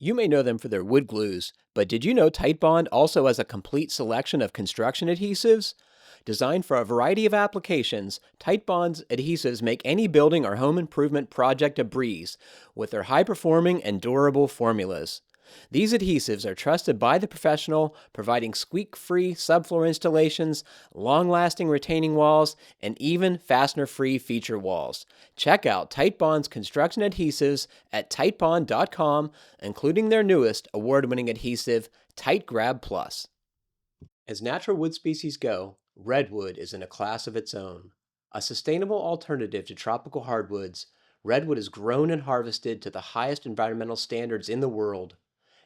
You may know them for their wood glues, but did you know Titebond also has a complete selection of construction adhesives? Designed for a variety of applications, Titebond's adhesives make any building or home improvement project a breeze with their high-performing and durable formulas. These adhesives are trusted by the professional, providing squeak-free subfloor installations, long-lasting retaining walls, and even fastener-free feature walls. Check out Titebond's construction adhesives at titebond.com, including their newest award-winning adhesive, Tight Grab Plus. As natural wood species go, redwood is in a class of its own. A sustainable alternative to tropical hardwoods, redwood is grown and harvested to the highest environmental standards in the world.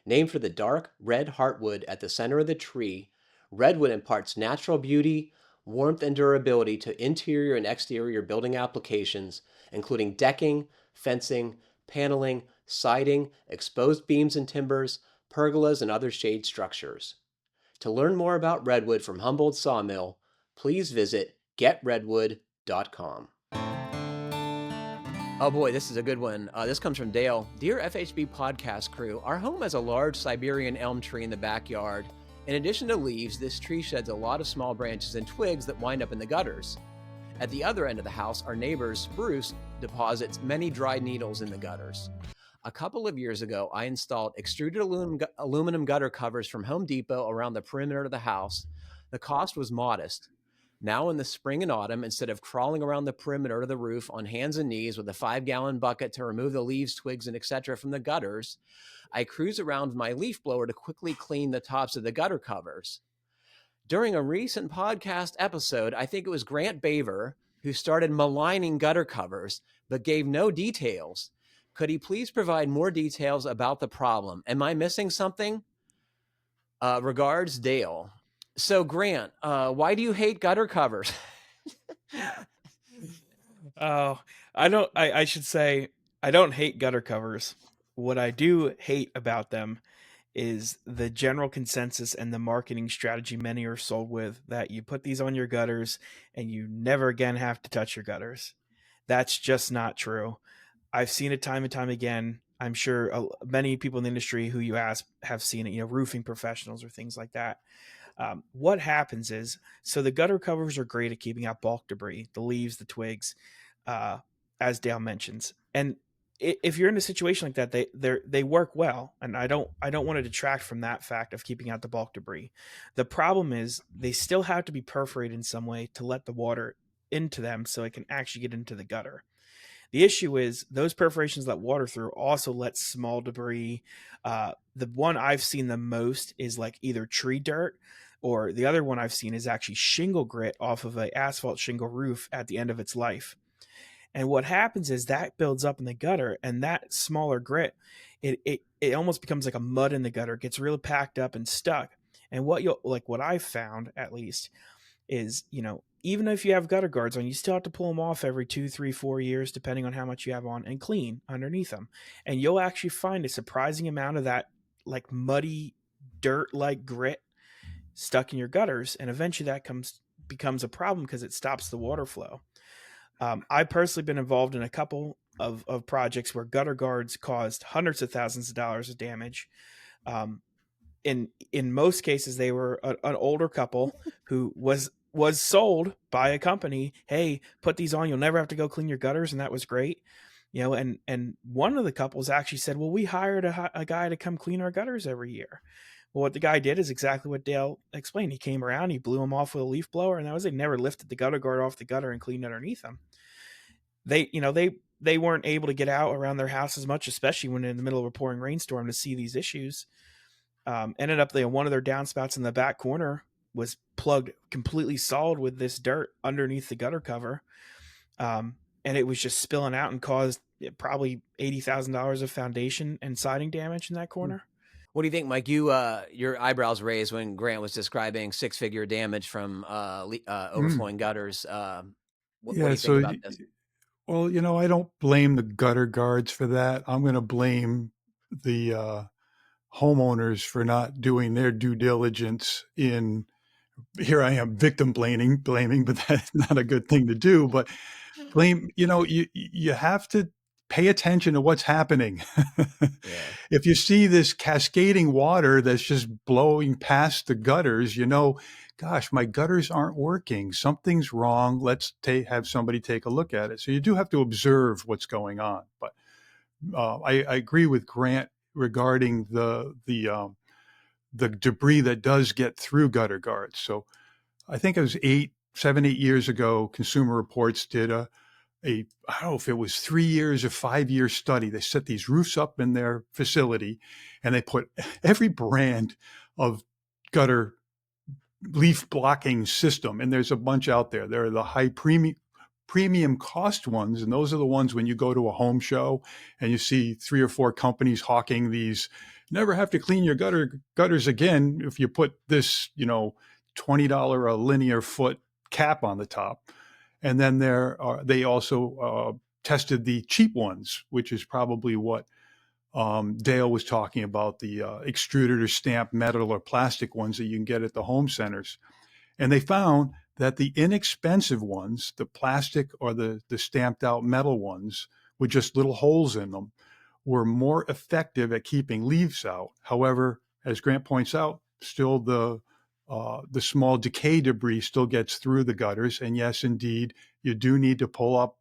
Named for the dark red heartwood at the center of the tree, redwood imparts natural beauty, warmth, and durability to interior and exterior building applications, including decking, fencing, paneling, siding, exposed beams and timbers, pergolas, and other shade structures. To learn more about redwood from Humboldt Sawmill, please visit getredwood.com. Oh boy, this is a good one. This comes from Dale. Dear FHB podcast crew, our home has a large Siberian elm tree in the backyard. In addition to leaves, this tree sheds a lot of small branches and twigs that wind up in the gutters. At the other end of the house, our neighbor's spruce deposits many dried needles in the gutters. A couple of years ago, I installed extruded aluminum gutter covers from Home Depot around the perimeter of the house. The cost was modest. Now in the spring and autumn, instead of crawling around the perimeter of the roof on hands and knees with a 5-gallon bucket to remove the leaves, twigs, and etc. from the gutters, I cruise around with my leaf blower to quickly clean the tops of the gutter covers. During a recent podcast episode, I think it was Grant Baver, who started maligning gutter covers, but gave no details. Could he please provide more details about the problem? Am I missing something? Regards, Dale. So, Grant, why do you hate gutter covers? Oh, I should say, I don't hate gutter covers. What I do hate about them is the general consensus and the marketing strategy many are sold with, that you put these on your gutters and you never again have to touch your gutters. That's just not true. I've seen it time and time again. I'm sure many people in the industry who you ask have seen it, roofing professionals or things like that. What happens is, so the gutter covers are great at keeping out bulk debris, the leaves, the twigs, as Dale mentions. And if you're in a situation like that, they work well. And I don't want to detract from that fact of keeping out the bulk debris. The problem is they still have to be perforated in some way to let the water into them so it can actually get into the gutter. The issue is those perforations let water through also let small debris. The one I've seen the most is like either tree dirt, or the other one I've seen is actually shingle grit off of an asphalt shingle roof at the end of its life. And what happens is that builds up in the gutter, and that smaller grit, it almost becomes like a mud in the gutter, gets really packed up and stuck. And what I've found at least is, even if you have gutter guards on, you still have to pull them off every 2, 3, 4 years, depending on how much you have on, and clean underneath them. And you'll actually find a surprising amount of that like muddy dirt-like grit stuck in your gutters. And eventually that becomes a problem because it stops the water flow. I've personally been involved in a couple of projects where gutter guards caused hundreds of thousands of dollars of damage. In most cases, they were an older couple who was sold by a company. Hey, put these on, you'll never have to go clean your gutters. And that was great. And one of the couples actually said, well, we hired a guy to come clean our gutters every year. Well, what the guy did is exactly what Dale explained. He came around, he blew them off with a leaf blower, and that was it. Never lifted the gutter guard off the gutter and cleaned underneath them. They weren't able to get out around their house as much, especially when in the middle of a pouring rainstorm, to see these issues. Ended up one of their downspouts in the back corner was plugged completely solid with this dirt underneath the gutter cover. And it was just spilling out and caused probably $80,000 of foundation and siding damage in that corner. What do you think, Mike? Your eyebrows raised when Grant was describing 6-figure damage from overflowing gutters. What do you think about this? Well, I don't blame the gutter guards for that. I'm going to blame the homeowners for not doing their due diligence in, here I am victim blaming, but that's not a good thing to do. But blame, you have to pay attention to what's happening. Yeah. If you see this cascading water that's just blowing past the gutters, gosh, my gutters aren't working. Something's wrong. Let's have somebody take a look at it. So you do have to observe what's going on. But I agree with Grant regarding the debris that does get through gutter guards. So I think it was 7, 8 years ago, Consumer Reports did I don't know if it was 3 years or 5 year study. They set these roofs up in their facility and they put every brand of gutter leaf blocking system. And there's a bunch out there. There are the high premium cost ones. And those are the ones when you go to a home show and you see 3 or 4 companies hawking these, never have to clean your gutters again if you put this, $20 a linear foot cap on the top. And then they also tested the cheap ones, which is probably what Dale was talking about, the extruded or stamped metal or plastic ones that you can get at the home centers. And they found that the inexpensive ones, the plastic or the stamped out metal ones with just little holes in them, were more effective at keeping leaves out. However, as Grant points out, still the small decay debris still gets through the gutters. And yes, indeed, you do need to pull up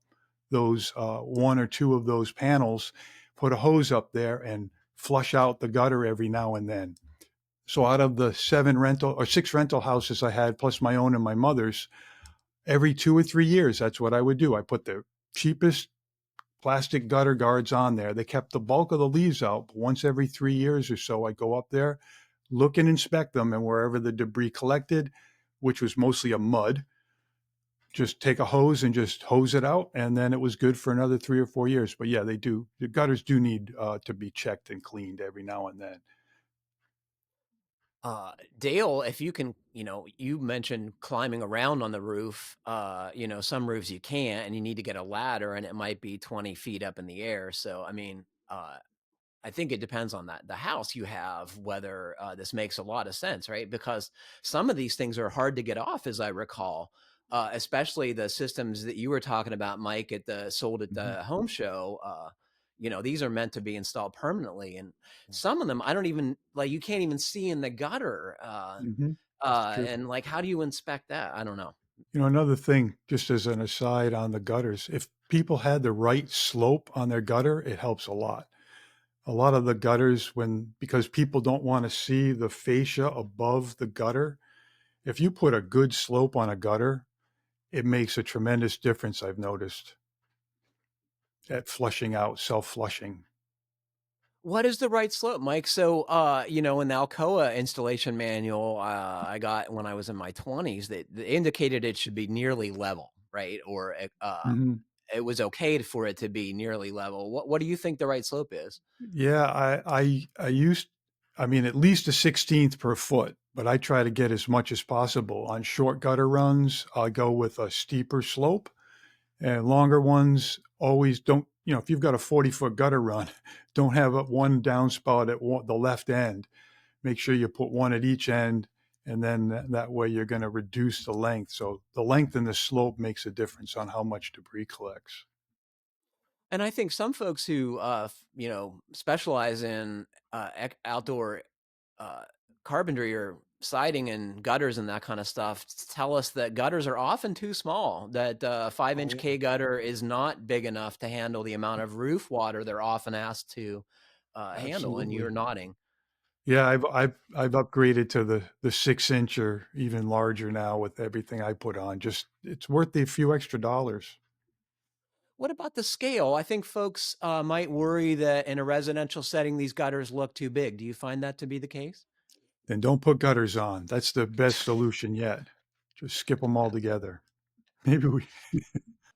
those 1 or 2 of those panels, put a hose up there and flush out the gutter every now and then. So out of the 6 rental houses I had, plus my own and my mother's, every 2 or 3 years, that's what I would do. I put the cheapest plastic gutter guards on there. They kept the bulk of the leaves out. But once every 3 years or so, I go up there, look and inspect them, and wherever the debris collected, which was mostly a mud, just take a hose and just hose it out, and then it was good for another 3 or 4 years. But yeah, they do. The gutters do need to be checked and cleaned every now and then. Dale, if you can, you mentioned climbing around on the roof. Some roofs you can't, and you need to get a ladder, and it might be 20 feet up in the air. So, I think it depends on the house you have, whether this makes a lot of sense, right? Because some of these things are hard to get off, as I recall, especially the systems that you were talking about, Mike, sold at the home show. These are meant to be installed permanently, and some of them I don't even you can't even see in the gutter. And how do you inspect that? I don't know. Another thing, just as an aside on the gutters, if people had the right slope on their gutter, it helps a lot. A lot of the gutters, because people don't want to see the fascia above the gutter, if you put a good slope on a gutter, it makes a tremendous difference, I've noticed, at flushing out, self-flushing. What is the right slope, Mike? So, in the Alcoa installation manual I got when I was in my 20s, that indicated it should be nearly level, right? Or it was okay for it to be nearly level. What do you think the right slope is? Yeah, I used, at least a 16th per foot, but I try to get as much as possible. On short gutter runs, I'll go with a steeper slope, and longer ones always don't, if you've got a 40-foot gutter run, don't have one downspout at the left end. Make sure you put one at each end, and then that way you're going to reduce the length. So the length and the slope makes a difference on how much debris collects. And I think some folks who, specialize in outdoor carpentry or siding and gutters and that kind of stuff tell us that gutters are often too small, that 5-inch K gutter is not big enough to handle the amount of roof water they're often asked to handle. And you're nodding. Yeah, I've upgraded to the 6-inch or even larger now with everything I put on. Just it's worth the few extra dollars. What about the scale? I think folks might worry that in a residential setting, these gutters look too big. Do you find that to be the case? Then don't put gutters on. That's the best solution yet. Just skip them all together. Maybe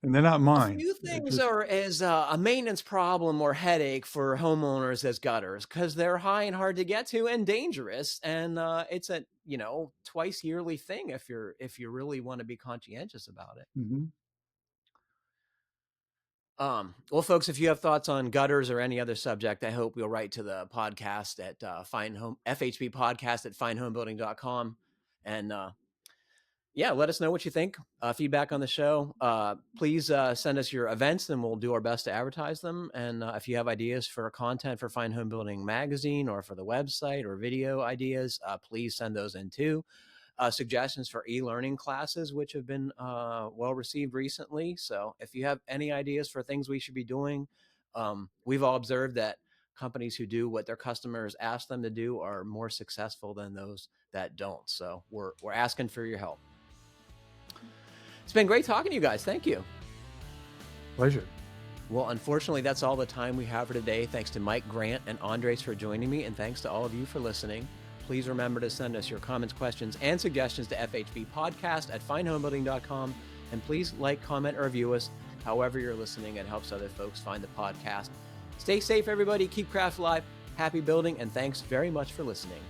and they're not mine. A few things are as a maintenance problem or headache for homeowners as gutters, because they're high and hard to get to and dangerous. And it's a, twice yearly thing if you really want to be conscientious about it. Mm-hmm. Well, folks, if you have thoughts on gutters or any other subject, I hope you'll write to the podcast at FHB podcast at finehomebuilding.com. And Yeah, let us know what you think. Feedback on the show. Please send us your events, and we'll do our best to advertise them. And if you have ideas for content for Fine Homebuilding Magazine or for the website or video ideas, please send those in too. Suggestions for e-learning classes, which have been well received recently. So if you have any ideas for things we should be doing, we've all observed that companies who do what their customers ask them to do are more successful than those that don't. So we're asking for your help. It's been great talking to you guys. Thank you. Pleasure. Well, unfortunately, that's all the time we have for today. Thanks to Mike, Grant, and Andres for joining me, and thanks to all of you for listening. Please remember to send us your comments, questions, and suggestions to FHB Podcast at finehomebuilding.com. And please like, comment, or review us however you're listening. It helps other folks find the podcast. Stay safe, everybody. Keep craft alive. Happy building, and thanks very much for listening.